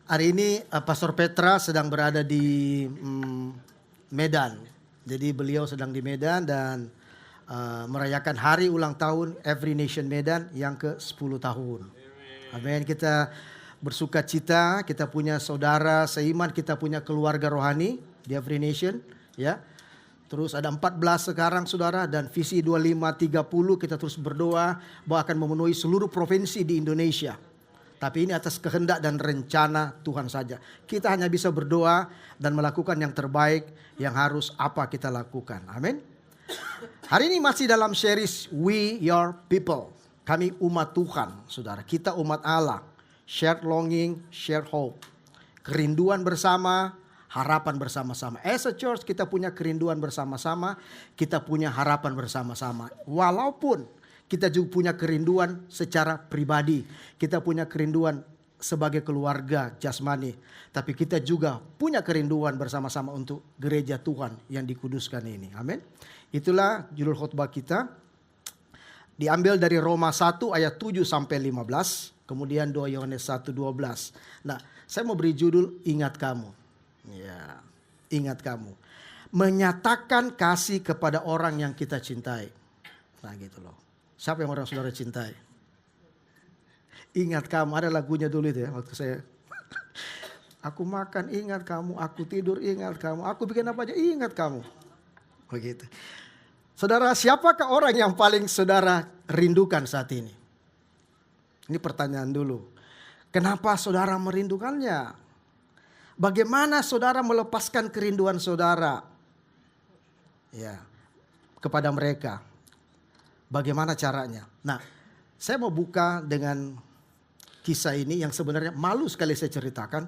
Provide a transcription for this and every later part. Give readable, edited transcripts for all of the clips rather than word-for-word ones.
Hari ini Pastor Petra sedang berada di Medan. Jadi beliau sedang di Medan dan merayakan hari ulang tahun Every Nation Medan yang ke-10 tahun. Amin. Kita bersuka cita, kita punya saudara seiman, kita punya keluarga rohani di Every Nation, ya. Terus ada 14 sekarang saudara, dan visi 2530 kita terus berdoa bahwa akan memenuhi seluruh provinsi di Indonesia. Tapi ini atas kehendak dan rencana Tuhan saja. Kita hanya bisa berdoa dan melakukan yang terbaik yang harus apa kita lakukan. Amin. Hari ini masih dalam series We Your People. Kami umat Tuhan, saudara. Kita umat Allah. Shared longing, shared hope. Kerinduan bersama, harapan bersama-sama. As a church kita punya kerinduan bersama-sama. Kita punya harapan bersama-sama. Walaupun kita juga punya kerinduan secara pribadi. Kita punya kerinduan sebagai keluarga jasmani. Tapi kita juga punya kerinduan bersama-sama untuk gereja Tuhan yang dikuduskan ini. Amin. Itulah judul khotbah kita. Diambil dari Roma 1 ayat 7 sampai 15. Kemudian 2 Yohanes 1, 12. Nah, saya mau beri judul Ingat Kamu. Ya, ingat kamu. Menyatakan kasih kepada orang yang kita cintai. Nah gitu loh. Siapa yang orang saudara cintai? Ingat kamu. Ada lagunya dulu itu ya. Waktu saya. Aku makan ingat kamu. Aku tidur ingat kamu. Aku bikin apa aja ingat kamu. Begitu. Saudara, siapakah orang yang paling saudara rindukan saat ini? Ini pertanyaan dulu. Kenapa saudara merindukannya? Bagaimana saudara melepaskan kerinduan saudara? Ya, kepada mereka. Bagaimana caranya? Nah, saya mau buka dengan kisah ini yang sebenarnya malu sekali saya ceritakan.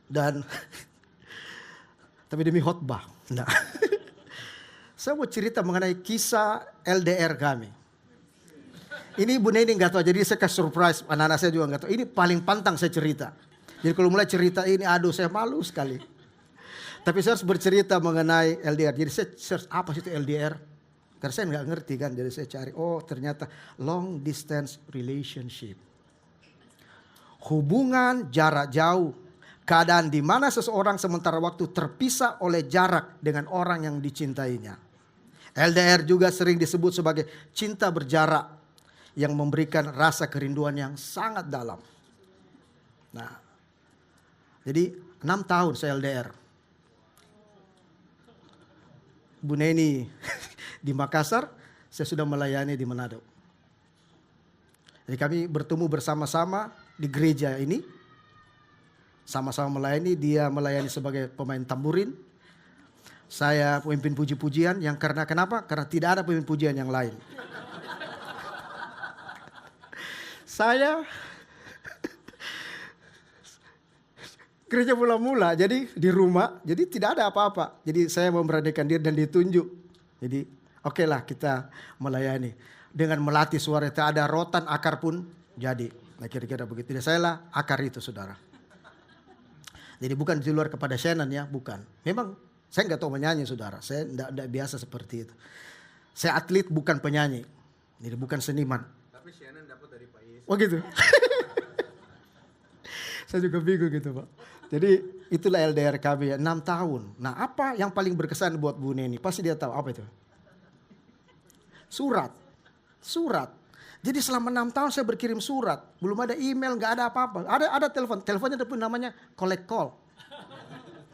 Dan tapi demi khotbah. Nah, saya mau cerita mengenai kisah LDR kami. Ini Bu Neni nggak tahu, jadi saya kasih surprise. Anak-anak saya juga nggak tahu. Ini paling pantang saya cerita. Jadi kalau mulai cerita ini, aduh saya malu sekali. Tapi saya harus bercerita mengenai LDR. Jadi saya search apa sih itu LDR? Karena saya nggak ngerti kan, jadi saya cari. Oh ternyata long distance relationship. Hubungan jarak jauh. Keadaan di mana seseorang sementara waktu terpisah oleh jarak dengan orang yang dicintainya. LDR juga sering disebut sebagai cinta berjarak yang memberikan rasa kerinduan yang sangat dalam. Nah, jadi 6 tahun saya LDR. Bu Neni di Makassar, saya sudah melayani di Manado. Jadi kami bertemu bersama-sama di gereja ini. Sama-sama melayani, dia melayani sebagai pemain tamburin. Saya pemimpin puji-pujian yang kenapa? Karena tidak ada pemimpin pujian yang lain. Saya gereja mula-mula, jadi di rumah, jadi tidak ada apa-apa. Jadi saya memberanikan diri dan ditunjuk. Jadi oke lah kita melayani. Dengan melatih suara, tak ada rotan, akar pun jadi. Nah kira-kira begitu. Dan saya lah akar itu saudara. Jadi bukan di luar kepada Shannon ya, bukan. Memang saya nggak tahu menyanyi saudara. Saya tidak biasa seperti itu. Saya atlet bukan penyanyi. Jadi bukan seniman. Tapi Shannon dapat dari Pak Yesus. Oh gitu. Saya juga bingung gitu Pak. Jadi itulah LDR kami ya, 6 tahun. Nah apa yang paling berkesan buat Bu Neni? Pasti dia tahu apa itu? Surat. Jadi selama 6 tahun saya berkirim surat. Belum ada email, gak ada apa-apa. Ada telepon. Teleponnya pun namanya collect call.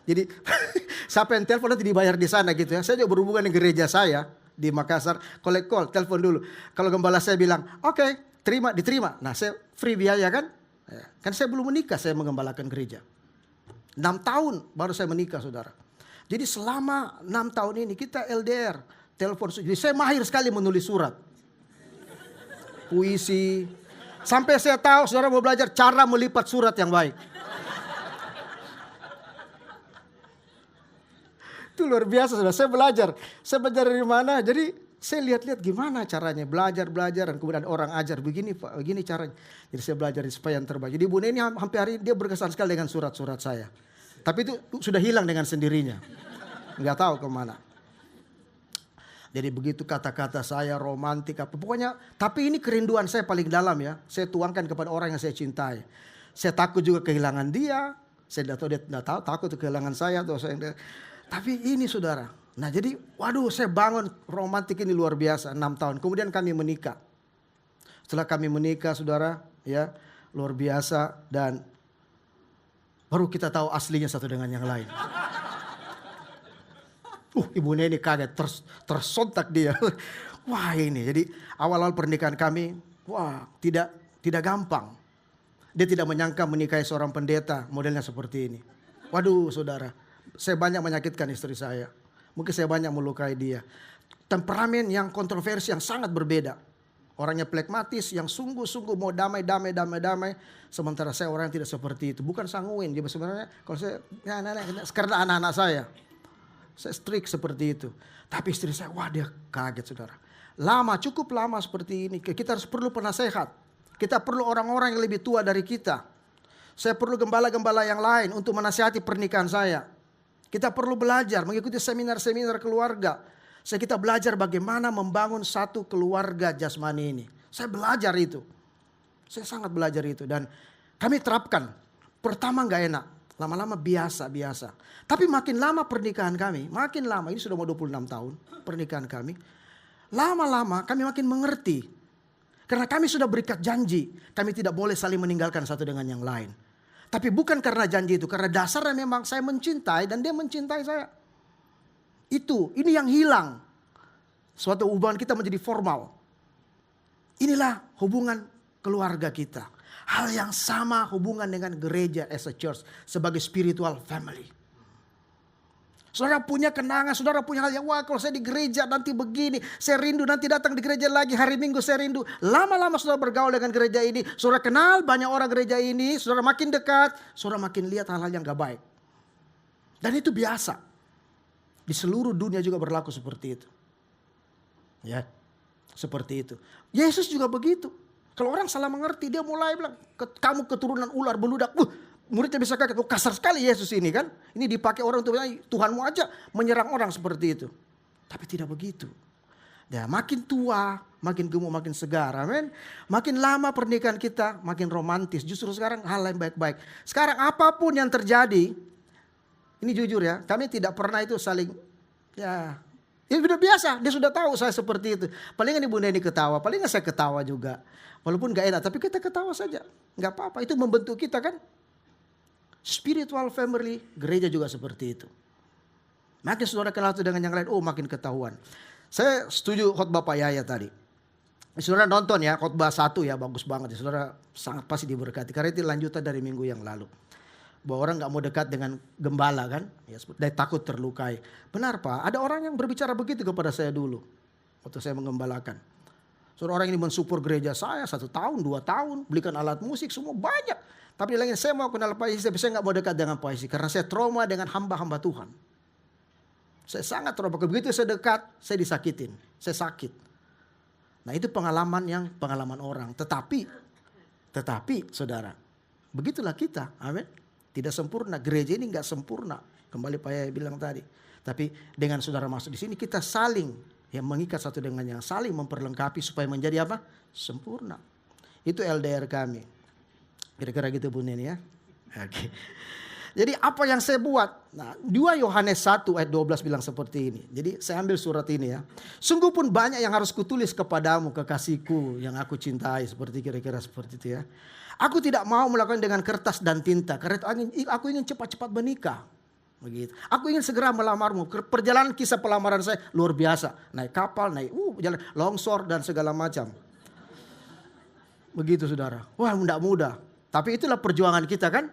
Jadi siapa yang telepon nanti dibayar di sana gitu ya. Saya juga berhubungan dengan gereja saya di Makassar. Collect call, telepon dulu. Kalau gembala saya bilang, oke, diterima. Nah saya free biaya kan. Kan saya belum menikah, saya mengembalakan gereja. 6 tahun baru saya menikah saudara. Jadi selama 6 tahun ini kita LDR. Telepon, jadi saya mahir sekali menulis surat. Puisi. Sampai saya tahu saudara mau belajar cara melipat surat yang baik. Itu luar biasa saudara. Saya belajar dari mana. Jadi saya lihat-lihat gimana caranya. Belajar dan kemudian orang ajar. Begini Pak, begini caranya. Jadi saya belajar supaya yang terbaik. Jadi Bu Neni hampir hari ini dia berkesan sekali dengan surat-surat saya. Tapi itu sudah hilang dengan sendirinya. Nggak tahu kemana. Jadi begitu kata-kata saya romantik apa. Pokoknya tapi ini kerinduan saya paling dalam ya. Saya tuangkan kepada orang yang saya cintai. Saya takut juga kehilangan dia. Saya tidak tahu takut kehilangan saya atau saya. Tapi ini saudara. Nah jadi waduh saya bangun romantik ini luar biasa 6 tahun. Kemudian kami menikah. Setelah kami menikah saudara ya luar biasa dan baru kita tahu aslinya satu dengan yang lain. Ibu Neni kaget tersontak dia. Wah ini jadi awal-awal pernikahan kami tidak gampang. Dia tidak menyangka menikahi seorang pendeta modelnya seperti ini. Waduh saudara, saya banyak menyakitkan istri saya. Mungkin saya banyak melukai dia. Temperamen yang kontroversi yang sangat berbeda. Orangnya plekmatis yang sungguh-sungguh mau damai. Sementara saya orang yang tidak seperti itu. Bukan sanguin. Dia sebenarnya kalau saya, karena anak-anak saya strict seperti itu. Tapi istri saya, dia kaget saudara. Cukup lama seperti ini. Kita harus perlu penasehat. Kita perlu orang-orang yang lebih tua dari kita. Saya perlu gembala-gembala yang lain untuk menasihati pernikahan saya. Kita perlu belajar, mengikuti seminar-seminar keluarga. Kita belajar bagaimana membangun satu keluarga jasmani ini. Saya belajar itu. Saya sangat belajar itu. Dan kami terapkan. Pertama gak enak. Lama-lama biasa. Tapi makin lama pernikahan kami. Makin lama, ini sudah mau 26 tahun pernikahan kami. Lama-lama kami makin mengerti. Karena kami sudah berikat janji. Kami tidak boleh saling meninggalkan satu dengan yang lain. Tapi bukan karena janji itu. Karena dasarnya memang saya mencintai dan dia mencintai saya. Ini yang hilang. Suatu hubungan kita menjadi formal. Inilah hubungan keluarga kita. Hal yang sama hubungan dengan gereja as a church. Sebagai spiritual family. Saudara punya kenangan, saudara punya hal yang kalau saya di gereja nanti begini. Saya rindu nanti datang di gereja lagi, hari Minggu saya rindu. Lama-lama saudara bergaul dengan gereja ini. Saudara kenal banyak orang gereja ini. Saudara makin dekat, saudara makin lihat hal-hal yang gak baik. Dan itu biasa. Di seluruh dunia juga berlaku seperti itu. Ya, seperti itu. Yesus juga begitu. Kalau orang salah mengerti, dia mulai bilang, kamu keturunan ular beludak. Muridnya bisa kaget, kasar sekali Yesus ini kan. Ini dipakai orang untuk bilang, Tuhanmu aja menyerang orang seperti itu. Tapi tidak begitu. Ya, makin tua, makin gemuk, makin segar. Amin. Makin lama pernikahan kita, makin romantis. Justru sekarang hal yang baik-baik. Sekarang apapun yang terjadi, ini jujur ya, kami tidak pernah itu saling, ya sudah biasa, dia sudah tahu saya seperti itu. Palingan Ibu Neni ketawa, palingan saya ketawa juga. Walaupun gak enak, tapi kita ketawa saja. Gak apa-apa, itu membentuk kita kan. Spiritual family, gereja juga seperti itu. Makin saudara kenal itu dengan yang lain, makin ketahuan. Saya setuju khotbah Pak Yaya tadi. Saudara nonton ya, khotbah 1 ya, bagus banget. Saudara sangat pasti diberkati, karena itu lanjutan dari minggu yang lalu. Bahwa orang gak mau dekat dengan gembala kan. Ya, dia takut terlukai. Benar Pak, ada orang yang berbicara begitu kepada saya dulu. Waktu saya mengembalakan. Seorang orang ini mensupport gereja saya 1 tahun, 2 tahun. Belikan alat musik semua banyak. Tapi dia lagi saya mau kenal Pak Isi, tapi saya gak mau dekat dengan Pak Isi. Karena saya trauma dengan hamba-hamba Tuhan. Saya sangat trauma. Begitu saya dekat, saya disakitin. Saya sakit. Nah itu pengalaman orang. Tetapi saudara, begitulah kita. Amin. Tidak sempurna, gereja ini gak sempurna. Kembali Pak Yaya bilang tadi. Tapi dengan saudara masuk di sini kita saling mengikat satu dengan yang saling memperlengkapi supaya menjadi apa? Sempurna. Itu LDR kami. Kira-kira gitu Bu Neni ya. Oke. Jadi apa yang saya buat? Nah, 2 Yohanes 1 ayat 12 bilang seperti ini. Jadi saya ambil surat ini ya. Sungguh pun banyak yang harus kutulis kepadamu kekasihku yang aku cintai. Kira-kira seperti itu ya. Aku tidak mau melakukan dengan kertas dan tinta. Karena aku ingin cepat-cepat menikah. Begitu. Aku ingin segera melamarmu. Perjalanan kisah pelamaran saya luar biasa. Naik kapal, jalan longsor dan segala macam. Begitu saudara. Wah tidak mudah. Tapi itulah perjuangan kita kan.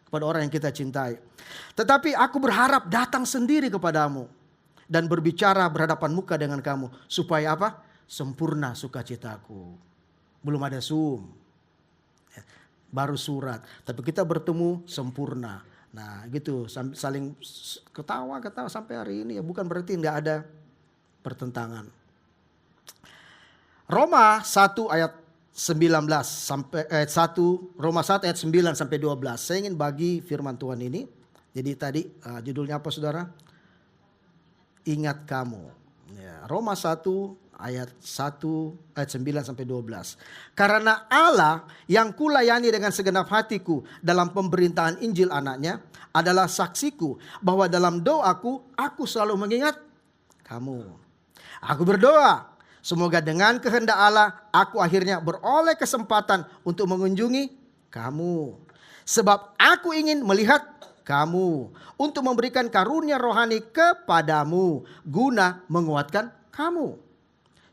Kepada orang yang kita cintai. Tetapi aku berharap datang sendiri kepadamu. Dan berbicara berhadapan muka dengan kamu. Supaya apa? Sempurna sukacitaku. Belum ada Zoom. Baru surat. Tapi kita bertemu sempurna. Nah gitu. Saling ketawa sampai hari ini. Ya bukan berarti gak ada pertentangan. Roma 1 ayat 19 sampai ayat 1, Roma 1 ayat 9 sampai 12. Saya ingin bagi firman Tuhan ini. Jadi tadi judulnya apa saudara? Ingat kamu. Ya, Roma 1 ayat 9 sampai 12. Karena Allah yang kulayani dengan segenap hatiku dalam pemberintahan Injil anaknya adalah saksiku bahwa dalam doaku aku selalu mengingat kamu. Aku berdoa semoga dengan kehendak Allah aku akhirnya beroleh kesempatan untuk mengunjungi kamu. Sebab aku ingin melihat kamu untuk memberikan karunia rohani kepadamu guna menguatkan kamu.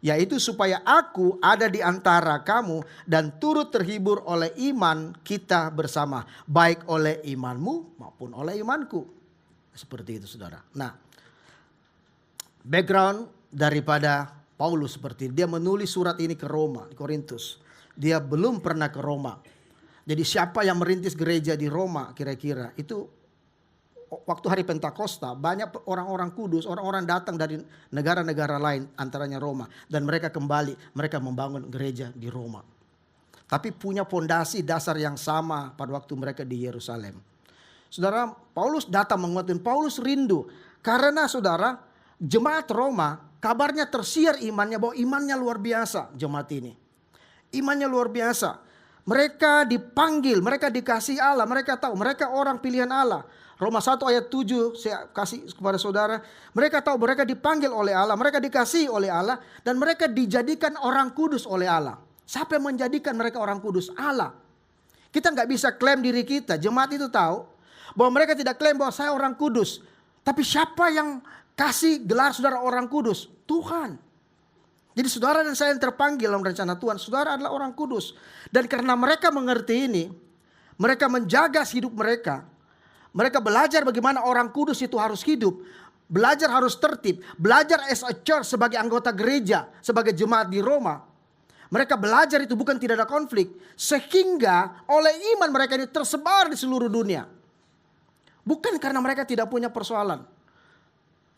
Yaitu supaya aku ada di antara kamu dan turut terhibur oleh iman kita bersama. Baik oleh imanmu maupun oleh imanku. Seperti itu saudara. Nah, background daripada Paulus seperti dia menulis surat ini ke Roma, di Korintus. Dia belum pernah ke Roma. Jadi siapa yang merintis gereja di Roma kira-kira itu waktu hari Pentakosta banyak orang-orang kudus, orang-orang datang dari negara-negara lain antaranya Roma. Dan mereka kembali, mereka membangun gereja di Roma. Tapi punya fondasi dasar yang sama pada waktu mereka di Yerusalem. Saudara, Paulus datang menguatkan, Paulus rindu. Karena saudara, jemaat Roma kabarnya tersiar imannya bahwa imannya luar biasa jemaat ini. Imannya luar biasa. Mereka dipanggil, mereka dikasih Allah, mereka tahu mereka orang pilihan Allah. Roma 1 ayat 7 saya kasih kepada saudara. Mereka tahu mereka dipanggil oleh Allah, mereka dikasihi oleh Allah. Dan mereka dijadikan orang kudus oleh Allah. Siapa yang menjadikan mereka orang kudus? Allah. Kita gak bisa klaim diri kita. Jemaat itu tahu bahwa mereka tidak klaim bahwa saya orang kudus. Tapi siapa yang kasih gelar saudara orang kudus? Tuhan. Jadi saudara dan saya yang terpanggil dalam rencana Tuhan. Saudara adalah orang kudus. Dan karena mereka mengerti ini, mereka menjaga hidup mereka. Mereka belajar bagaimana orang kudus itu harus hidup. Belajar harus tertib. Belajar as a church sebagai anggota gereja. Sebagai jemaat di Roma. Mereka belajar itu bukan tidak ada konflik. Sehingga oleh iman mereka ini tersebar di seluruh dunia. Bukan karena mereka tidak punya persoalan.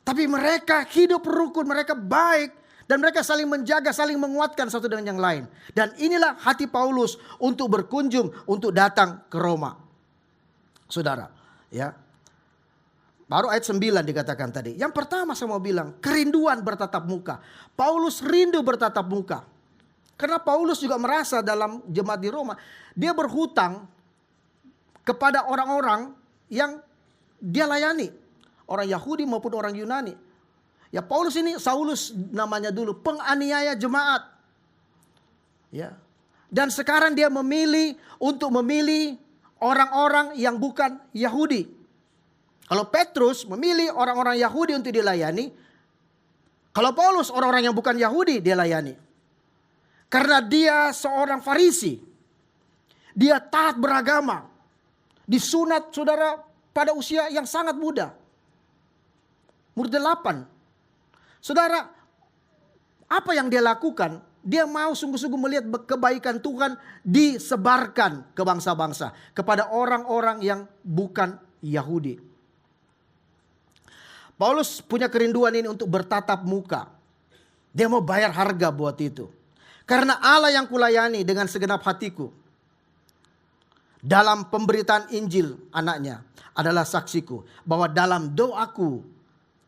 Tapi mereka hidup rukun, mereka baik. Dan mereka saling menjaga, saling menguatkan satu dengan yang lain. Dan inilah hati Paulus untuk berkunjung, untuk datang ke Roma. Saudara, ya. Baru ayat 9 dikatakan tadi. Yang pertama saya mau bilang, kerinduan bertatap muka. Paulus rindu bertatap muka. Karena Paulus juga merasa dalam jemaat di Roma, dia berhutang kepada orang-orang yang dia layani. Orang Yahudi maupun orang Yunani. Ya Paulus ini, Saulus namanya dulu, penganiaya jemaat. Ya. Dan sekarang dia memilih untuk memilih orang-orang yang bukan Yahudi. Kalau Petrus memilih orang-orang Yahudi untuk dilayani. Kalau Paulus orang-orang yang bukan Yahudi dia layani. Karena dia seorang Farisi. Dia taat beragama. Disunat saudara pada usia yang sangat muda. Umur 8. Saudara, apa yang dia lakukan? Dia mau sungguh-sungguh melihat kebaikan Tuhan disebarkan ke bangsa-bangsa. Kepada orang-orang yang bukan Yahudi. Paulus punya kerinduan ini untuk bertatap muka. Dia mau bayar harga buat itu. Karena Allah yang kulayani dengan segenap hatiku. Dalam pemberitaan Injil anaknya adalah saksiku. Bahwa dalam doaku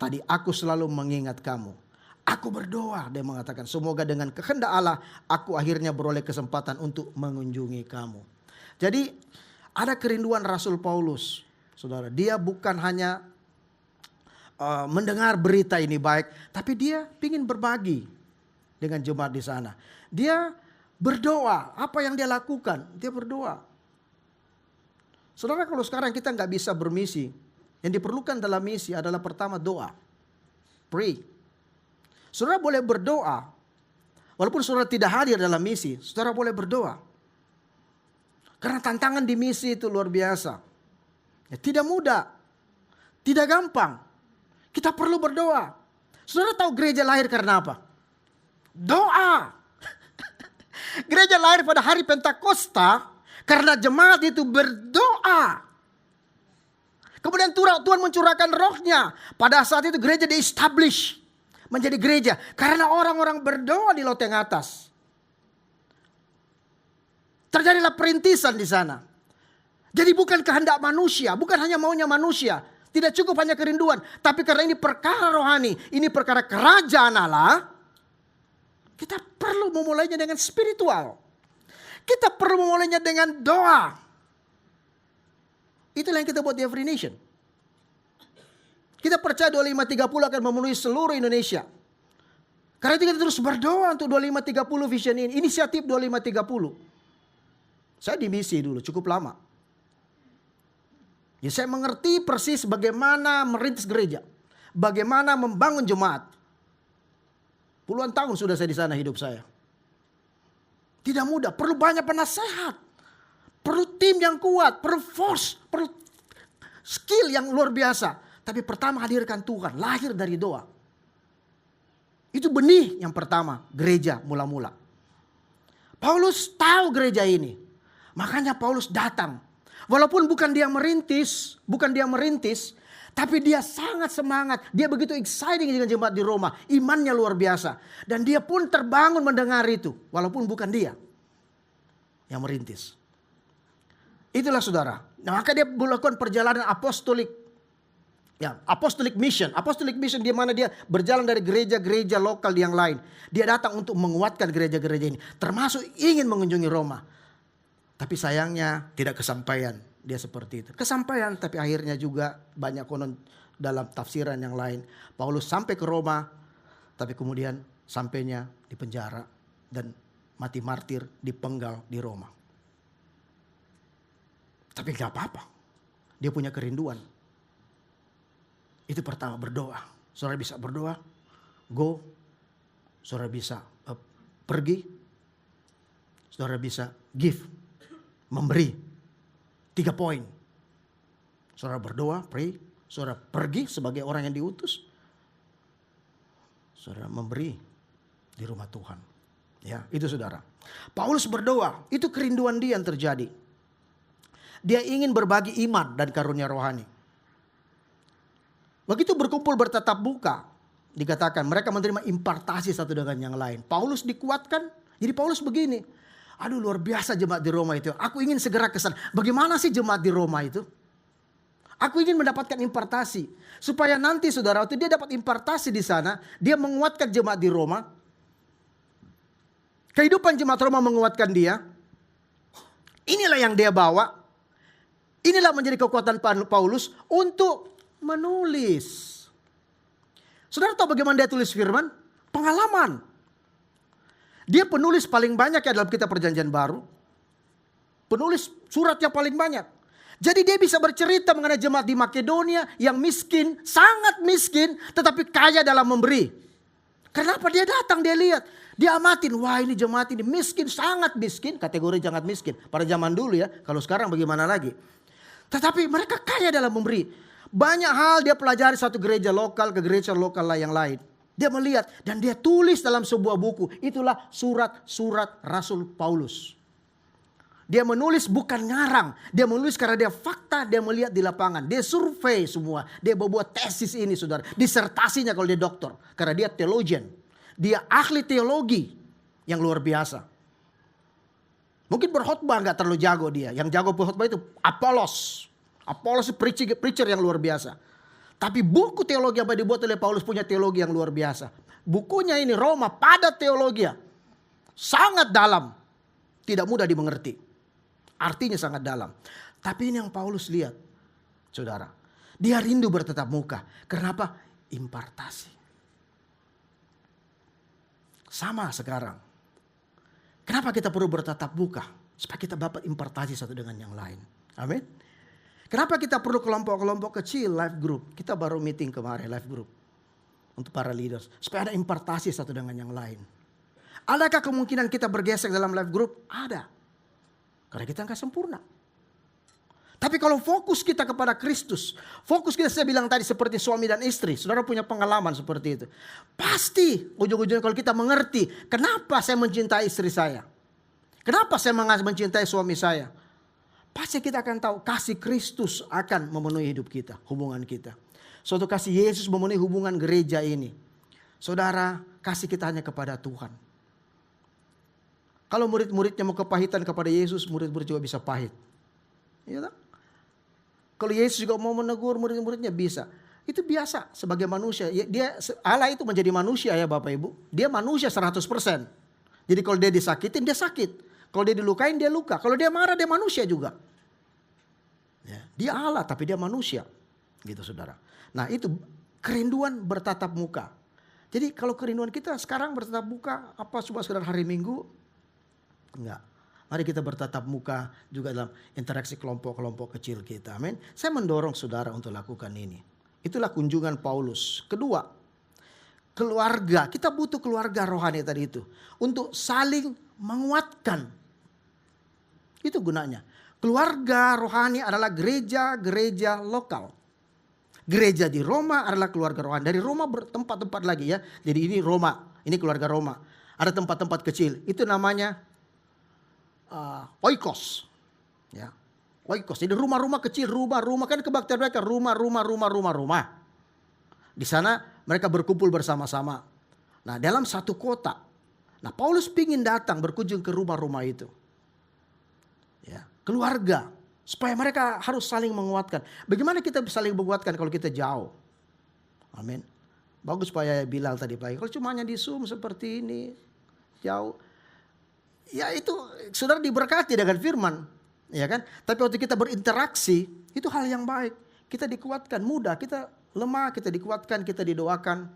tadi aku selalu mengingat kamu. Aku berdoa, dia mengatakan, semoga dengan kehendak Allah aku akhirnya beroleh kesempatan untuk mengunjungi kamu. Jadi ada kerinduan Rasul Paulus. Saudara, dia bukan hanya mendengar berita ini baik, tapi dia ingin berbagi dengan jemaat di sana. Dia berdoa, apa yang dia lakukan? Dia berdoa. Saudara, kalau sekarang kita nggak bisa bermisi, yang diperlukan dalam misi adalah pertama doa. Pray. Saudara boleh berdoa. Walaupun saudara tidak hadir dalam misi, saudara boleh berdoa. Karena tantangan di misi itu luar biasa. Ya, tidak mudah. Tidak gampang. Kita perlu berdoa. Saudara tahu gereja lahir karena apa? Doa. Gereja lahir pada hari Pentakosta karena jemaat itu berdoa. Kemudian Tuhan mencurahkan rohnya. Pada saat itu gereja di-establish. Menjadi gereja. Karena orang-orang berdoa di loteng atas. Terjadilah perintisan di sana. Jadi bukan kehendak manusia. Bukan hanya maunya manusia. Tidak cukup hanya kerinduan. Tapi karena ini perkara rohani. Ini perkara kerajaan Allah. Kita perlu memulainya dengan spiritual. Kita perlu memulainya dengan doa. Itulah yang kita buat di Every Nation. Kita percaya 2530 akan memenuhi seluruh Indonesia. Karena itu kita terus berdoa untuk 2530 vision ini. Inisiatif 2530. Saya di misi dulu cukup lama. Ya, saya mengerti persis bagaimana merintis gereja. Bagaimana membangun jemaat. Puluhan tahun sudah saya di sana hidup saya. Tidak mudah, perlu banyak penasehat. Perlu tim yang kuat, perlu force, perlu skill yang luar biasa. Tapi pertama hadirkan Tuhan, lahir dari doa. Itu benih yang pertama, gereja mula-mula. Paulus tahu gereja ini. Makanya Paulus datang. Walaupun bukan dia merintis, tapi dia sangat semangat. Dia begitu exciting dengan jemaat di Roma. Imannya luar biasa. Dan dia pun terbangun mendengar itu. Walaupun bukan dia yang merintis. Itulah saudara. Nah, maka dia melakukan perjalanan apostolik. Ya, apostolic mission. Apostolic mission di mana dia berjalan dari gereja-gereja lokal yang lain. Dia datang untuk menguatkan gereja-gereja ini. Termasuk ingin mengunjungi Roma. Tapi sayangnya tidak kesampaian. Dia seperti itu. Kesampaian tapi akhirnya juga banyak konon dalam tafsiran yang lain. Paulus sampai ke Roma. Tapi kemudian sampainya di penjara. Dan mati martir dipenggal di Roma. Tapi gak apa-apa. Dia punya kerinduan. Itu pertama berdoa. Saudara bisa berdoa. Go. Saudara bisa pergi. Saudara bisa give. Memberi. 3 poin. Saudara berdoa, pray. Saudara pergi sebagai orang yang diutus. Saudara memberi di rumah Tuhan. Ya, itu saudara. Paulus berdoa. Itu kerinduan dia yang terjadi. Dia ingin berbagi iman dan karunia rohani. Begitu berkumpul bertatap muka, dikatakan mereka menerima impartasi satu dengan yang lain. Paulus dikuatkan. Jadi Paulus begini, aduh luar biasa jemaat di Roma itu. Aku ingin segera ke sana. Bagaimana sih jemaat di Roma itu? Aku ingin mendapatkan impartasi. Supaya nanti saudara, waktu dia dapat impartasi di sana, dia menguatkan jemaat di Roma. Kehidupan jemaat Roma menguatkan dia. Inilah yang dia bawa. Inilah menjadi kekuatan Paulus untuk menulis. Saudara tahu bagaimana dia tulis firman? Pengalaman. Dia penulis paling banyak ya dalam kitab Perjanjian Baru. Penulis surat yang paling banyak. Jadi dia bisa bercerita mengenai jemaat di Makedonia yang miskin, sangat miskin, tetapi kaya dalam memberi. Kenapa dia datang, dia lihat. Dia amatin, wah ini jemaat ini miskin, sangat miskin. Kategori sangat miskin pada zaman dulu ya. Kalau sekarang bagaimana lagi. Tetapi mereka kaya dalam memberi. Banyak hal dia pelajari satu gereja lokal ke gereja lokal yang lain. Dia melihat dan dia tulis dalam sebuah buku. Itulah surat-surat Rasul Paulus. Dia menulis bukan ngarang. Dia menulis karena dia fakta, dia melihat di lapangan. Dia survei semua. Dia membuat tesis ini saudara. Disertasinya kalau dia doktor. Karena dia theologian. Dia ahli teologi yang luar biasa. Mungkin berkhotbah gak terlalu jago dia. Yang jago berkhotbah itu Apolos. Apolos preacher yang luar biasa. Tapi buku teologi yang dibuat oleh Paulus punya teologi yang luar biasa. Bukunya ini Roma padat teologi. Sangat dalam. Tidak mudah dimengerti. Artinya sangat dalam. Tapi ini yang Paulus lihat. Saudara. Dia rindu bertatap muka. Kenapa? Impartasi. Sama sekarang. Kenapa kita perlu bertatap muka? Supaya kita dapat impartasi satu dengan yang lain. Amin. Kenapa kita perlu kelompok-kelompok kecil, life group? Kita baru meeting kemarin, life group. Untuk para leaders. Supaya ada impartasi satu dengan yang lain. Adakah kemungkinan kita bergesek dalam life group? Ada. Karena kita nggak sempurna. Tapi kalau fokus kita kepada Kristus. Fokus kita saya bilang tadi seperti suami dan istri. Saudara punya pengalaman seperti itu. Pasti ujung-ujungnya kalau kita mengerti. Kenapa saya mencintai istri saya? Kenapa saya mencintai suami saya? Pasti kita akan tahu kasih Kristus akan memenuhi hidup kita, hubungan kita. Suatu kasih Yesus memenuhi hubungan gereja ini. Saudara, kasih kita hanya kepada Tuhan. Kalau murid-muridnya mau kepahitan kepada Yesus, murid-murid juga bisa pahit. Ya tak? Kalau Yesus juga mau menegur murid-muridnya bisa. Itu biasa sebagai manusia. Allah itu menjadi manusia ya Bapak Ibu. Dia manusia 100%. Jadi kalau dia disakitin, dia sakit. Kalau dia dilukain, dia luka. Kalau dia marah, dia manusia juga. Ya, dia Allah tapi dia manusia. Gitu saudara. Nah itu kerinduan bertatap muka. Jadi kalau kerinduan kita sekarang bertatap muka, apa cuma sekedar hari Minggu? Enggak. Mari kita bertatap muka juga dalam interaksi kelompok-kelompok kecil kita. Amin. Saya mendorong saudara untuk lakukan ini. Itulah kunjungan Paulus. Kedua, keluarga. Kita butuh keluarga rohani tadi itu. Untuk saling menguatkan. Itu gunanya. Keluarga rohani adalah gereja-gereja lokal. Gereja di Roma adalah keluarga rohani. Dari Roma bertempat-tempat lagi ya. Jadi ini Roma, ini keluarga Roma. Ada tempat-tempat kecil. Itu namanya oikos. Ya. Oikos. Jadi rumah-rumah kecil, rumah-rumah kan kebaktian mereka rumah. Di sana mereka berkumpul bersama-sama. Nah, dalam satu kota. Nah, Paulus pingin datang berkunjung ke rumah-rumah itu. Ya, keluarga. Supaya mereka harus saling menguatkan. Bagaimana kita bisa saling menguatkan kalau kita jauh? Amin. Bagus Pak Yaya bilang tadi pagi. Kalau cuma hanya di Zoom seperti ini. Jauh. Ya itu saudara diberkati dengan firman. Ya kan? Tapi waktu kita berinteraksi. Itu hal yang baik. Kita dikuatkan. Mudah. Kita lemah. Kita dikuatkan. Kita didoakan.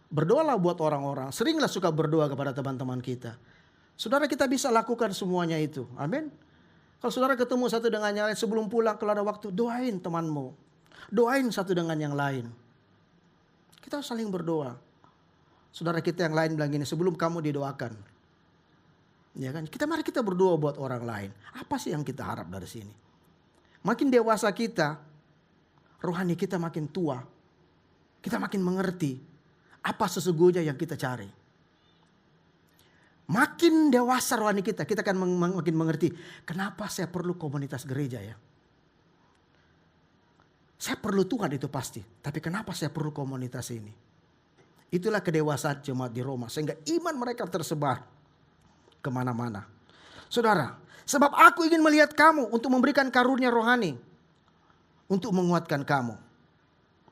Berdoalah buat orang-orang. Seringlah suka berdoa kepada teman-teman kita. Saudara kita bisa lakukan semuanya itu. Amin. Kalau saudara ketemu satu dengan yang lain sebelum pulang kalau ada waktu, doain temanmu. Doain satu dengan yang lain. Kita harus saling berdoa. Saudara kita yang lain bilang gini, sebelum kamu didoakan. Ya kan? Mari kita berdoa buat orang lain. Apa sih yang kita harap dari sini? Makin dewasa kita, rohani kita makin tua. Kita makin mengerti apa sesungguhnya yang kita cari. Makin dewasa rohani kita akan makin mengerti. Kenapa saya perlu komunitas gereja ya? Saya perlu Tuhan itu pasti. Tapi kenapa saya perlu komunitas ini? Itulah kedewasaan jemaat di Roma. Sehingga iman mereka tersebar kemana-mana. Saudara, sebab aku ingin melihat kamu untuk memberikan karunia rohani. Untuk menguatkan kamu.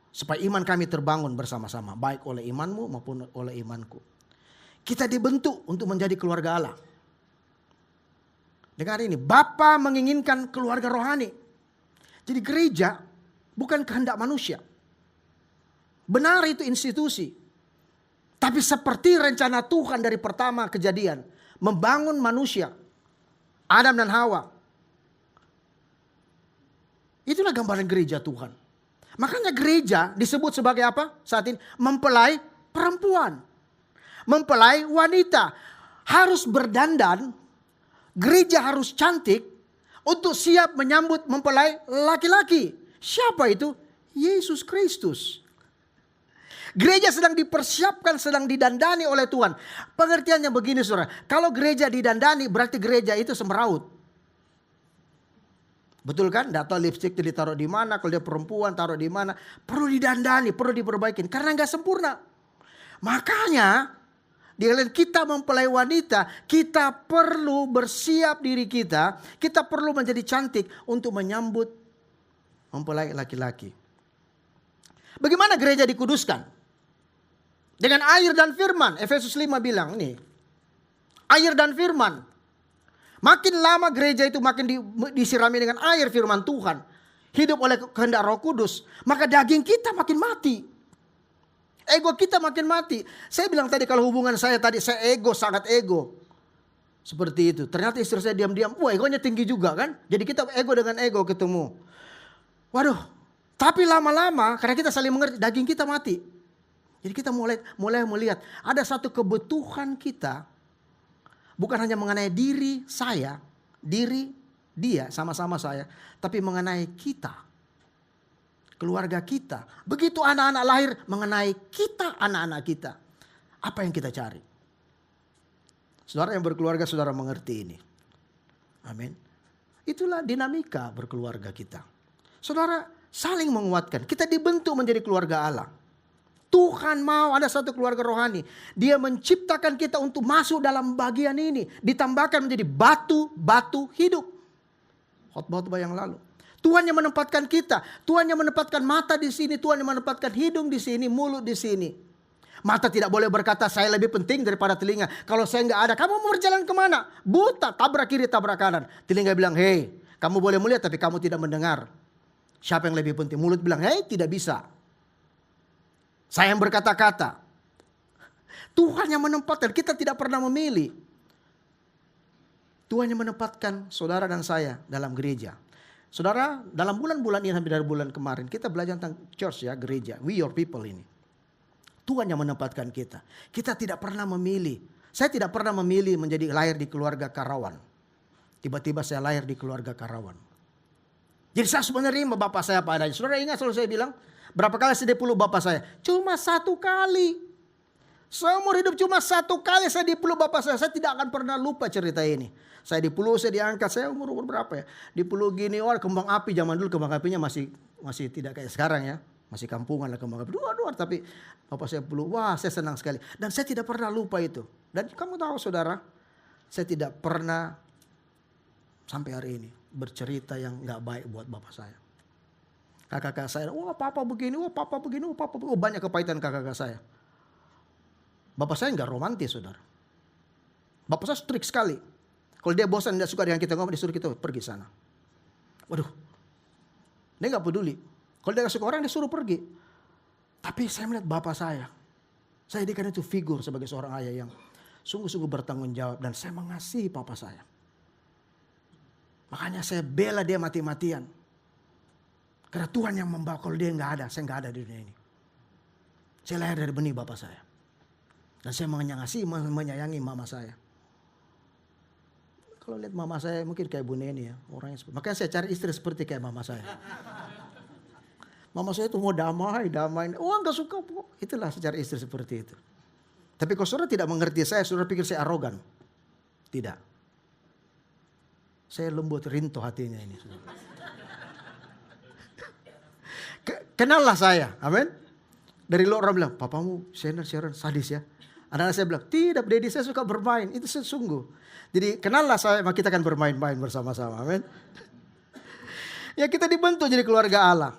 Supaya iman kami terbangun bersama-sama. Baik oleh imanmu maupun oleh imanku. Kita dibentuk untuk menjadi keluarga Allah. Dengar ini, Bapa menginginkan keluarga rohani. Jadi gereja bukan kehendak manusia. Benar itu institusi. Tapi seperti rencana Tuhan dari pertama kejadian. Membangun manusia. Adam dan Hawa. Itulah gambaran gereja Tuhan. Makanya gereja disebut sebagai apa saat ini? Mempelai perempuan. Mempelai wanita. Harus berdandan. Gereja harus cantik. Untuk siap menyambut mempelai laki-laki. Siapa itu? Yesus Kristus. Gereja sedang dipersiapkan, sedang didandani oleh Tuhan. Pengertiannya begini saudara. Kalau gereja didandani berarti gereja itu semeraut. Betul kan? Data lipstick ditaruh di mana. Kalau dia perempuan taruh di mana. Perlu didandani, perlu diperbaikin. Karena gak sempurna. Makanya kita mempelai wanita, kita perlu bersiap diri kita. Kita perlu menjadi cantik untuk menyambut mempelai laki-laki. Bagaimana gereja dikuduskan? Dengan air dan firman. Efesus 5 bilang nih. Air dan firman. Makin lama gereja itu makin disirami dengan air firman Tuhan. Hidup oleh kehendak Roh Kudus. Maka daging kita makin mati. Ego kita makin mati. Saya bilang tadi kalau hubungan saya tadi, saya ego, sangat ego. Seperti itu. Ternyata istri saya diam-diam, wah egonya tinggi juga kan. Jadi kita ego dengan ego ketemu. Waduh, tapi lama-lama karena kita saling mengerti, daging kita mati. Jadi kita mulai melihat ada satu kebutuhan kita. Bukan hanya mengenai diri saya, diri dia sama-sama saya. Tapi mengenai kita. Keluarga kita. Begitu anak-anak lahir mengenai kita, anak-anak kita. Apa yang kita cari? Saudara yang berkeluarga, saudara mengerti ini. Amin. Itulah dinamika berkeluarga kita. Saudara saling menguatkan. Kita dibentuk menjadi keluarga Allah. Tuhan mau ada satu keluarga rohani. Dia menciptakan kita untuk masuk dalam bagian ini. Ditambahkan menjadi batu-batu hidup. Khotbah yang lalu. Tuhan yang menempatkan kita. Tuhan yang menempatkan mata di sini. Tuhan yang menempatkan hidung di sini. Mulut di sini. Mata tidak boleh berkata saya lebih penting daripada telinga. Kalau saya nggak ada, kamu mau berjalan kemana? Buta, tabrak kiri, tabrak kanan. Telinga bilang, hei, kamu boleh melihat tapi kamu tidak mendengar. Siapa yang lebih penting? Mulut bilang, hei, tidak bisa. Saya yang berkata-kata. Tuhan yang menempatkan, kita tidak pernah memilih. Tuhan yang menempatkan saudara dan saya dalam gereja. Saudara, dalam bulan-bulan ini sampai dari bulan kemarin, kita belajar tentang church ya, gereja. We your people ini. Tuhan yang menempatkan kita. Kita tidak pernah memilih. Saya tidak pernah memilih menjadi lahir di keluarga Karawan. Tiba-tiba saya lahir di keluarga Karawan. Jadi saya sebenarnya menerima bapak saya apa adanya. Saudara ingat selalu saya bilang, berapa kali saya dipeluk bapak saya? Cuma 1 kali. Seumur hidup cuma 1 kali saya dipeluk bapak saya. Saya tidak akan pernah lupa cerita ini. Saya dipeluk, saya diangkat. Saya umur berapa ya? Dipeluk gini, kembang api. Zaman dulu kembang apinya masih tidak kayak sekarang ya. Masih kampungan lah kembang api. Dua, tapi bapak saya peluk. Wah, saya senang sekali. Dan saya tidak pernah lupa itu. Dan kamu tahu saudara, saya tidak pernah sampai hari ini bercerita yang gak baik buat bapak saya. Kakak-kakak saya, wah papa begini, wah papa begini, wah papa begini. Banyak kepahitan kakak-kakak saya. Bapak saya gak romantis saudara. Bapak saya strict sekali. Kalau dia bosan tidak suka dengan kita ngomong, disuruh kita pergi sana. Waduh, dia gak peduli. Kalau dia gak suka orang, dia suruh pergi. Tapi saya melihat bapak saya jadikan itu figur sebagai seorang ayah yang sungguh-sungguh bertanggung jawab. Dan saya mengasihi papa saya. Makanya saya bela dia mati-matian. Karena Tuhan yang membawa, kalau dia gak ada, saya gak ada di dunia ini. Saya lahir dari benih bapak saya. Dan saya menyayangi mama saya. Kalau lihat mama saya mungkin kayak Bu Neni ya. Orangnya seperti, makanya saya cari istri seperti kayak mama saya. Mama saya itu mau damai. Oh gak suka. Itulah secara istri seperti itu. Tapi kalau saudara tidak mengerti saya, saudara pikir saya arogan. Tidak. Saya lembut rinto hatinya ini. Kenallah saya. Amin. Dari luar orang bilang, papamu Sharon sadis ya. Anak-anak saya bilang, tidak, Dedi saya suka bermain. Itu sesungguh. Jadi kenallah saya, kita akan bermain-main bersama-sama. Amin. Ya kita dibentuk jadi keluarga Allah.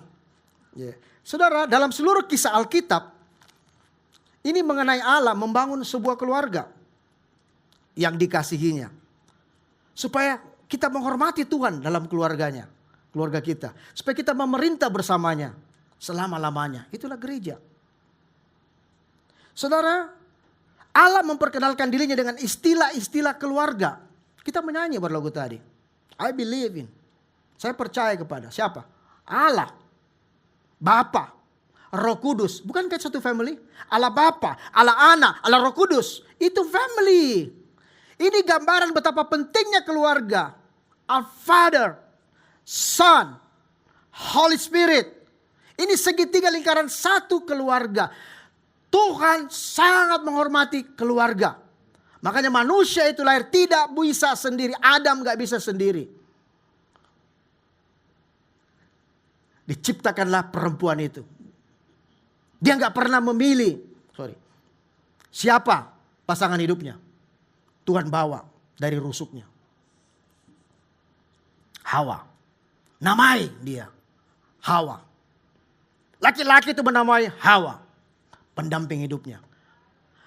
Ya. Saudara, dalam seluruh kisah Alkitab, ini mengenai Allah membangun sebuah keluarga yang dikasihinya. Supaya kita menghormati Tuhan dalam keluarganya. Keluarga kita. Supaya kita memerintah bersamanya selama-lamanya. Itulah gereja. Saudara, Allah memperkenalkan dirinya dengan istilah-istilah keluarga. Kita menyanyi berlagu tadi. I believe in. Saya percaya kepada siapa? Allah. Bapa. Roh Kudus. Bukan kayak satu family. Allah Bapa, Allah Anak, Allah Roh Kudus. Itu family. Ini gambaran betapa pentingnya keluarga. Our Father, Son, Holy Spirit. Ini segitiga lingkaran satu keluarga. Tuhan sangat menghormati keluarga. Makanya manusia itu lahir tidak bisa sendiri. Adam gak bisa sendiri. Diciptakanlah perempuan itu. Dia gak pernah memilih. Siapa pasangan hidupnya. Tuhan bawa dari rusuknya. Hawa. Namai dia. Hawa. Laki-laki itu menamai Hawa. Pendamping hidupnya.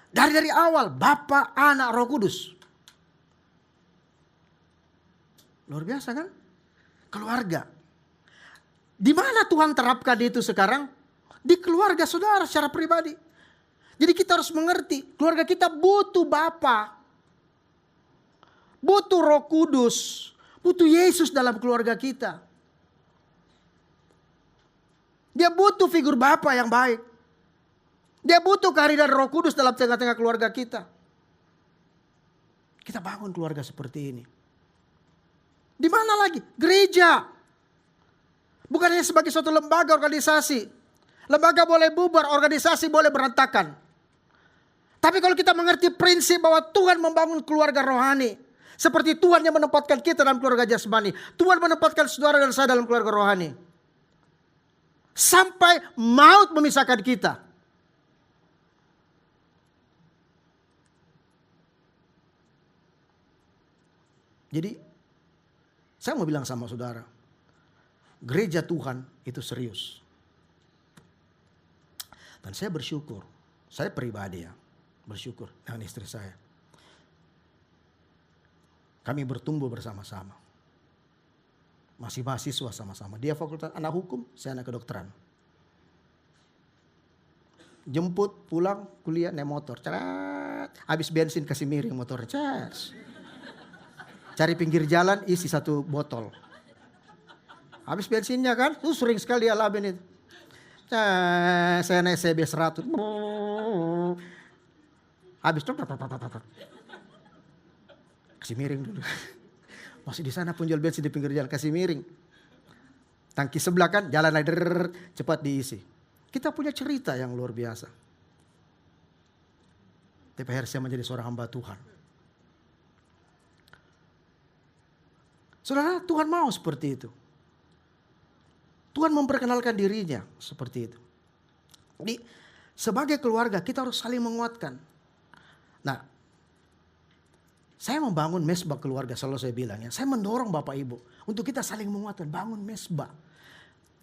Dari awal. Bapa, Anak, Roh Kudus. Luar biasa kan? Keluarga. Di mana Tuhan terapkan itu sekarang? Di keluarga saudara secara pribadi. Jadi kita harus mengerti. Keluarga kita butuh Bapa. Butuh Roh Kudus. Butuh Yesus dalam keluarga kita. Dia butuh figur Bapa yang baik. Dia butuh kehadiran Roh Kudus dalam tengah-tengah keluarga kita. Kita bangun keluarga seperti ini. Di mana lagi? Gereja. Bukan hanya sebagai suatu lembaga organisasi. Lembaga boleh bubar, organisasi boleh berantakan. Tapi kalau kita mengerti prinsip bahwa Tuhan membangun keluarga rohani. Seperti Tuhan yang menempatkan kita dalam keluarga jasmani. Tuhan menempatkan saudara dan saya dalam keluarga rohani. Sampai maut memisahkan kita. Jadi saya mau bilang sama saudara. Gereja Tuhan itu serius. Dan saya bersyukur. Saya pribadi ya, bersyukur dengan istri saya. Kami bertumbuh bersama-sama. Masih mahasiswa sama-sama. Dia fakultas anak hukum, saya anak kedokteran. Jemput, pulang, kuliah, naik motor. Ceret. Habis bensin kasih miring motornya. Ces. Cari pinggir jalan, isi 1 botol. Habis bensinnya kan, sering sekali alamin itu. Saya naik CB 100. Habis kasih miring dulu. Masih di sana pun jual bensin di pinggir jalan, kasih miring. Tangki sebelah kan, jalan lagi cepat diisi. Kita punya cerita yang luar biasa. Tapi akhirnya saya menjadi seorang hamba Tuhan. Saudara, Tuhan mau seperti itu. Tuhan memperkenalkan dirinya seperti itu. Jadi sebagai keluarga kita harus saling menguatkan. Nah, saya membangun mesbah keluarga, selalu saya bilang ya. Saya mendorong Bapak Ibu untuk kita saling menguatkan, bangun mesbah.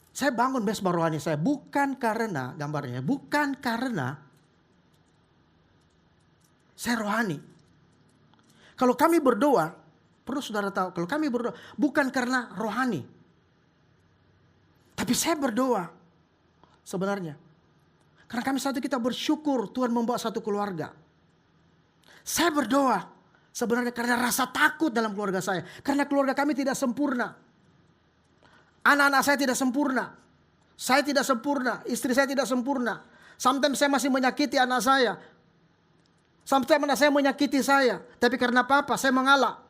Saya bangun mesbah rohani saya bukan karena, gambarnya, bukan karena saya rohani. Kalau kami berdoa, perlu saudara tahu, kalau kami berdoa bukan karena rohani. Tapi saya berdoa sebenarnya. Karena kami satu kita bersyukur Tuhan membawa satu keluarga. Saya berdoa sebenarnya karena rasa takut dalam keluarga saya. Karena keluarga kami tidak sempurna. Anak-anak saya tidak sempurna. Saya tidak sempurna. Istri saya tidak sempurna. Sometimes saya masih menyakiti anak saya. Sometimes anak saya menyakiti saya. Tapi karena apa? Saya mengalah.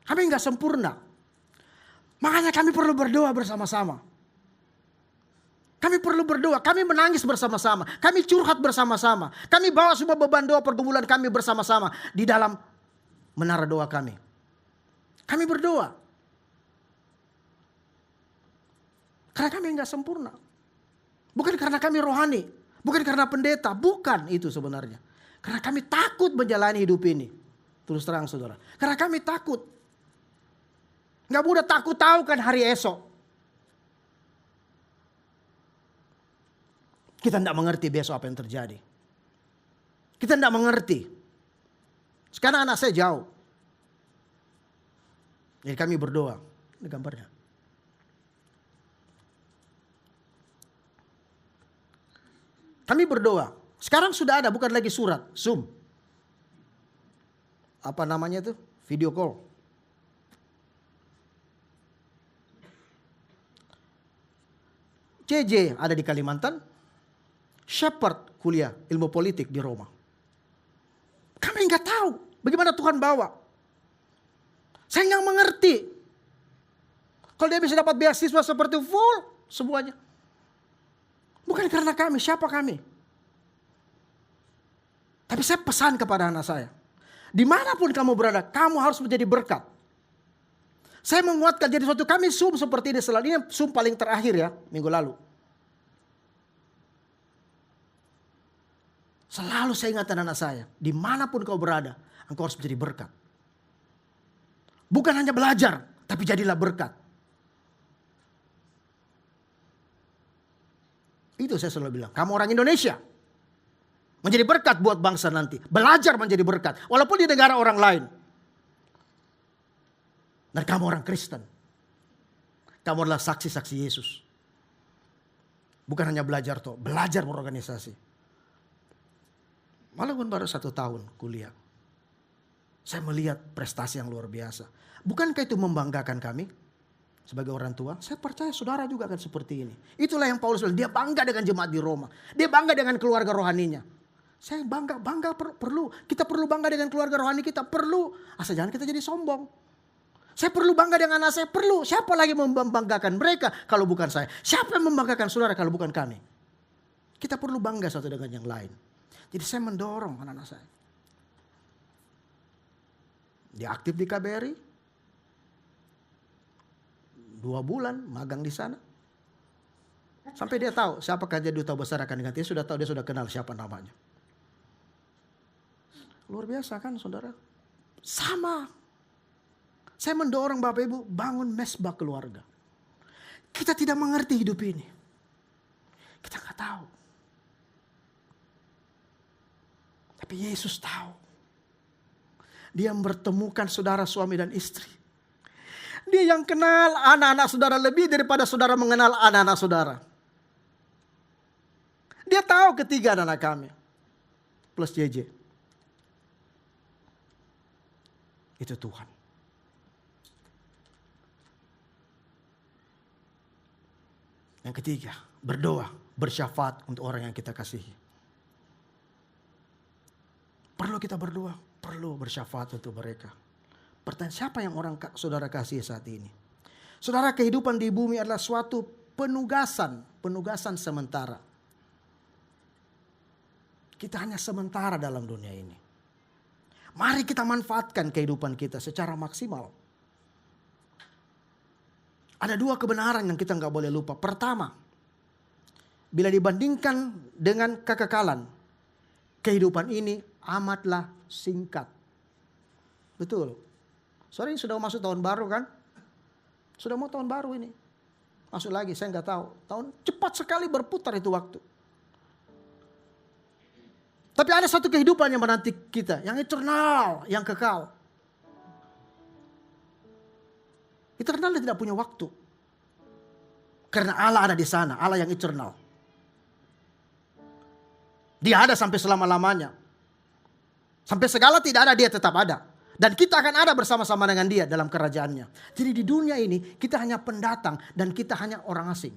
Kami nggak sempurna. Makanya kami perlu berdoa bersama-sama. Kami perlu berdoa, kami menangis bersama-sama, kami curhat bersama-sama. Kami bawa semua beban doa pergumulan kami bersama-sama di dalam menara doa kami. Kami berdoa. Karena kami enggak sempurna. Bukan karena kami rohani, bukan karena pendeta, bukan itu sebenarnya. Karena kami takut menjalani hidup ini. Terus terang saudara, karena kami takut. Gak mudah takut tahu kan hari esok. Kita tidak mengerti besok apa yang terjadi. Kita tidak mengerti. Sekarang anak saya jauh. Jadi kami berdoa. Ini gambarnya. Kami berdoa. Sekarang sudah ada, bukan lagi surat, Zoom. Apa namanya itu? Video call. JJ ada di Kalimantan, Shepherd kuliah ilmu politik di Roma. Kami nggak tahu bagaimana Tuhan bawa. Saya nggak mengerti. Kalau dia bisa dapat beasiswa seperti full semuanya. Bukan karena kami, siapa kami? Tapi saya pesan kepada anak saya. Dimanapun kamu berada, kamu harus menjadi berkat. Saya menguatkan jadi suatu kami Zoom seperti ini selalu. Ini Zoom paling terakhir ya, minggu lalu. Selalu saya ingatkan anak saya, dimanapun kau berada, engkau harus menjadi berkat. Bukan hanya belajar, tapi jadilah berkat. Itu saya selalu bilang, kamu orang Indonesia. Menjadi berkat buat bangsa nanti. Belajar menjadi berkat, walaupun di negara orang lain. Dan kamu orang Kristen. Kamu adalah saksi-saksi Yesus. Bukan hanya belajar toh, belajar berorganisasi. Walaupun baru 1 tahun kuliah. Saya melihat prestasi yang luar biasa. Bukankah itu membanggakan kami sebagai orang tua? Saya percaya saudara juga akan seperti ini. Itulah yang Paulus bilang, dia bangga dengan jemaat di Roma. Dia bangga dengan keluarga rohaninya. Saya bangga perlu. Kita perlu bangga dengan keluarga rohani kita, perlu. Asal jangan kita jadi sombong. Saya perlu bangga dengan anak saya, perlu. Siapa lagi membanggakan mereka kalau bukan saya? Siapa yang membanggakan saudara kalau bukan kami? Kita perlu bangga satu dengan yang lain. Jadi saya mendorong anak-anak saya. Dia aktif di KBRI. 2 bulan magang di sana. Sampai dia tahu siapakah jadi duta besar akan diganti. Dia sudah kenal siapa namanya. Luar biasa kan saudara? Sama. Saya mendorong Bapak Ibu bangun mesbah keluarga. Kita tidak mengerti hidup ini. Kita nggak tahu. Tapi Yesus tahu. Dia mempertemukan saudara suami dan istri. Dia yang kenal anak-anak saudara lebih daripada saudara mengenal anak-anak saudara. Dia tahu ketiga anak kami. Plus JJ. Itu Tuhan. Yang ketiga, berdoa, bersyafaat untuk orang yang kita kasihi. Perlu kita berdoa, perlu bersyafaat untuk mereka. Pertanyaan, siapa yang saudara kasih saat ini? Saudara, kehidupan di bumi adalah suatu penugasan sementara. Kita hanya sementara dalam dunia ini. Mari kita manfaatkan kehidupan kita secara maksimal. Ada dua kebenaran yang kita nggak boleh lupa. Pertama, bila dibandingkan dengan kekekalan, kehidupan ini amatlah singkat. Betul. Sorry, sudah masuk tahun baru kan? Sudah mau tahun baru ini. Masuk lagi, saya nggak tahu. Tahun cepat sekali berputar itu waktu. Tapi ada satu kehidupan yang menanti kita, yang eternal, yang kekal. Eternal tidak punya waktu. Karena Allah ada di sana, Allah yang eternal. Dia ada sampai selama-lamanya. Sampai segala tidak ada, dia tetap ada. Dan kita akan ada bersama-sama dengan dia dalam kerajaannya. Jadi di dunia ini kita hanya pendatang dan kita hanya orang asing.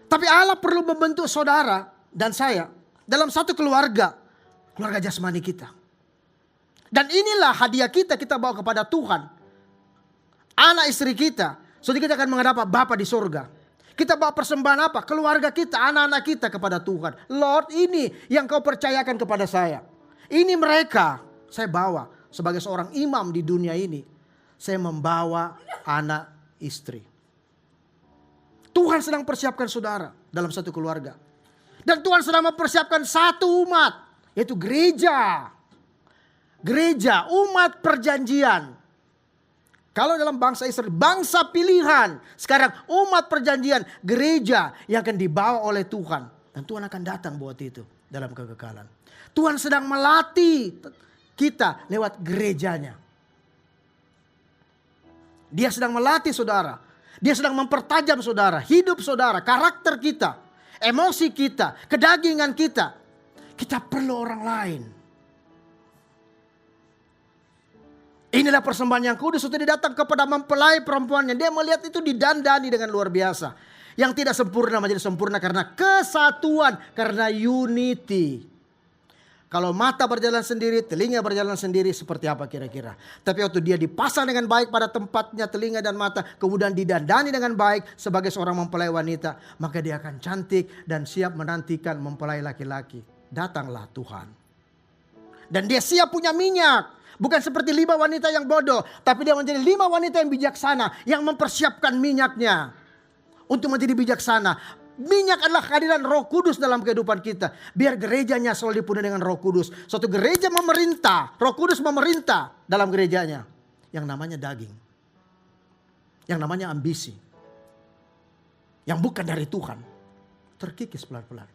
Tapi Allah perlu membentuk saudara dan saya dalam satu keluarga jasmani kita. Dan inilah hadiah kita bawa kepada Tuhan. Anak istri kita. So kita akan menghadap Bapa di surga. Kita bawa persembahan apa? Keluarga kita, anak-anak kita kepada Tuhan. Lord, ini yang kau percayakan kepada saya. Ini mereka saya bawa sebagai seorang imam di dunia ini. Saya membawa anak istri. Tuhan sedang persiapkan saudara dalam satu keluarga. Dan Tuhan sedang mempersiapkan satu umat. Yaitu gereja. Gereja, umat perjanjian. Kalau dalam bangsa Israel, bangsa pilihan. Sekarang umat perjanjian, gereja yang akan dibawa oleh Tuhan. Dan Tuhan akan datang buat itu dalam kekekalan. Tuhan sedang melatih kita lewat gerejanya. Dia sedang melatih saudara. Dia sedang mempertajam saudara. Hidup saudara, karakter kita, emosi kita, kedagingan kita. Kita perlu orang lain. Inilah persembahan yang kudus. Untuk dia datang kepada mempelai perempuannya. Dia melihat itu didandani dengan luar biasa. Yang tidak sempurna menjadi sempurna karena kesatuan. Karena unity. Kalau mata berjalan sendiri, telinga berjalan sendiri, seperti apa kira-kira? Tapi waktu dia dipasang dengan baik pada tempatnya telinga dan mata. Kemudian didandani dengan baik sebagai seorang mempelai wanita. Maka dia akan cantik dan siap menantikan mempelai laki-laki. Datanglah Tuhan. Dan dia siap punya minyak. Bukan seperti 5 wanita yang bodoh. Tapi dia menjadi 5 wanita yang bijaksana. Yang mempersiapkan minyaknya. Untuk menjadi bijaksana. Minyak adalah kehadiran Roh Kudus dalam kehidupan kita. Biar gerejanya selalu dipenuhi dengan Roh Kudus. Suatu gereja memerintah. Roh Kudus memerintah dalam gerejanya. Yang namanya daging. Yang namanya ambisi. Yang bukan dari Tuhan. Terkikis pelan-pelan.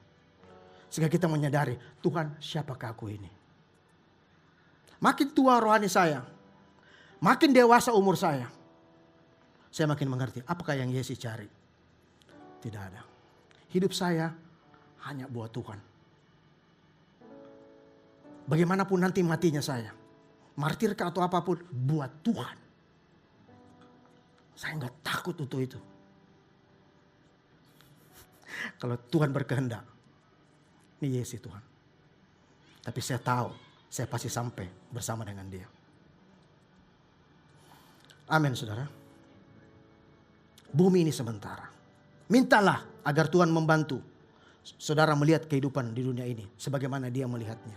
Sehingga kita menyadari, Tuhan, siapakah aku ini? Makin tua rohani saya, makin dewasa umur saya makin mengerti apakah yang Yesus cari. Tidak ada. Hidup saya hanya buat Tuhan. Bagaimanapun nanti matinya saya, martirkah atau apapun, buat Tuhan. Saya nggak takut untuk itu. Kalau Tuhan berkehendak, ini Yesus Tuhan. Tapi saya tahu, saya pasti sampai bersama dengan dia. Amin saudara. Bumi ini sementara. Mintalah agar Tuhan membantu saudara melihat kehidupan di dunia ini. Sebagaimana dia melihatnya.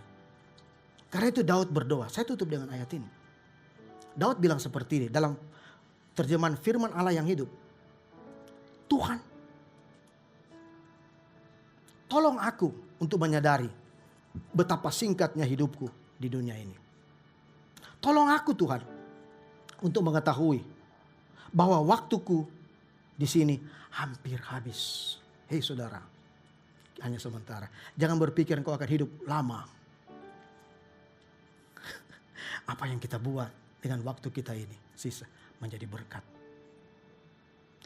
Karena itu Daud berdoa. Saya tutup dengan ayat ini. Daud bilang seperti ini dalam terjemahan firman Allah yang hidup. Tuhan, tolong aku untuk menyadari betapa singkatnya hidupku di dunia ini. Tolong aku Tuhan untuk mengetahui bahwa waktuku di sini hampir habis. Hei saudara, hanya sementara. Jangan berpikir kau akan hidup lama. Apa yang kita buat dengan waktu kita ini sisa menjadi berkat.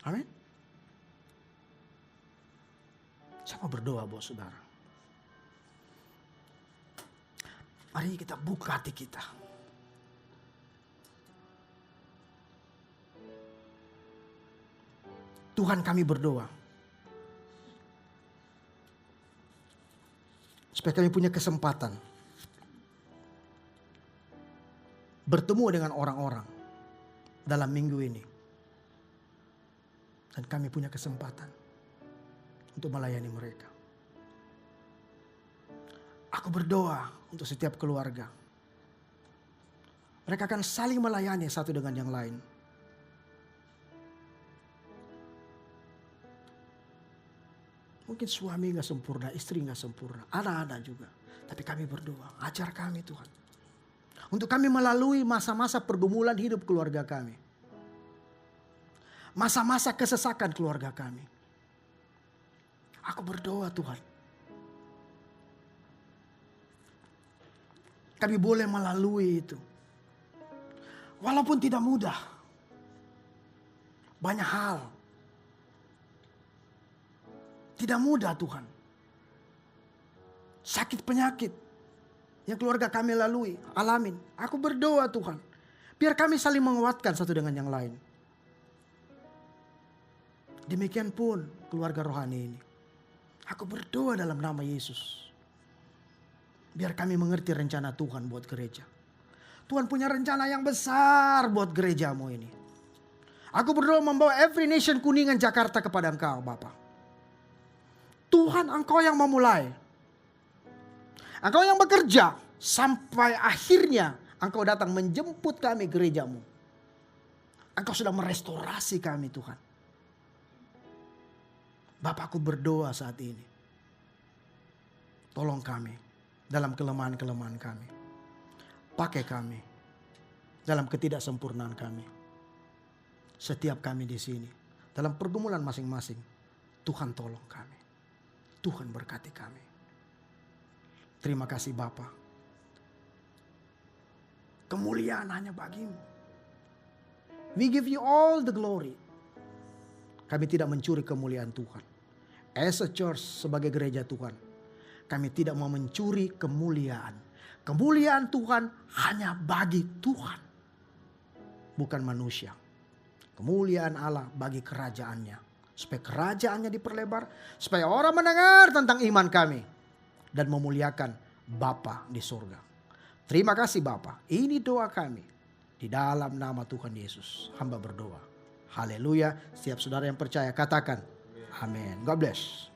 Amin. Saya mau berdoa buat saudara. Mari kita buka hati kita. Tuhan, kami berdoa supaya kami punya kesempatan bertemu dengan orang-orang dalam minggu ini. Dan kami punya kesempatan untuk melayani mereka. Aku berdoa untuk setiap keluarga. Mereka akan saling melayani satu dengan yang lain. Mungkin suami gak sempurna, istri gak sempurna, anak-anak juga. Tapi kami berdoa, ajar kami Tuhan. Untuk kami melalui masa-masa pergumulan hidup keluarga kami. Masa-masa kesesakan keluarga kami. Aku berdoa Tuhan. Kami boleh melalui itu. Walaupun tidak mudah. Banyak hal. Tidak mudah Tuhan. Sakit penyakit yang keluarga kami lalui, alamin. Aku berdoa Tuhan. Biar kami saling menguatkan satu dengan yang lain. Demikian pun keluarga rohani ini. Aku berdoa dalam nama Yesus. Biar kami mengerti rencana Tuhan buat gereja. Tuhan punya rencana yang besar buat gerejamu ini. Aku berdoa membawa Every Nation Kuningan Jakarta kepada Engkau Bapa. Tuhan, Engkau yang memulai. Engkau yang bekerja sampai akhirnya Engkau datang menjemput kami gerejamu. Engkau sudah merestorasi kami Tuhan. Bapakku berdoa saat ini. Tolong kami dalam kelemahan-kelemahan kami. Pakai kami dalam ketidaksempurnaan kami. Setiap kami di sini dalam pergumulan masing-masing, Tuhan tolong kami. Tuhan berkati kami. Terima kasih Bapa. Kemuliaan hanya bagimu. We give you all the glory. Kami tidak mencuri kemuliaan Tuhan. As a church, sebagai gereja Tuhan, kami tidak mau mencuri kemuliaan. Kemuliaan Tuhan hanya bagi Tuhan. Bukan manusia. Kemuliaan Allah bagi kerajaannya. Supaya kerajaannya diperlebar. Supaya orang mendengar tentang iman kami. Dan memuliakan Bapa di surga. Terima kasih Bapa. Ini doa kami. Di dalam nama Tuhan Yesus. Hamba berdoa. Haleluya. Setiap saudara yang percaya katakan. Amin. God bless.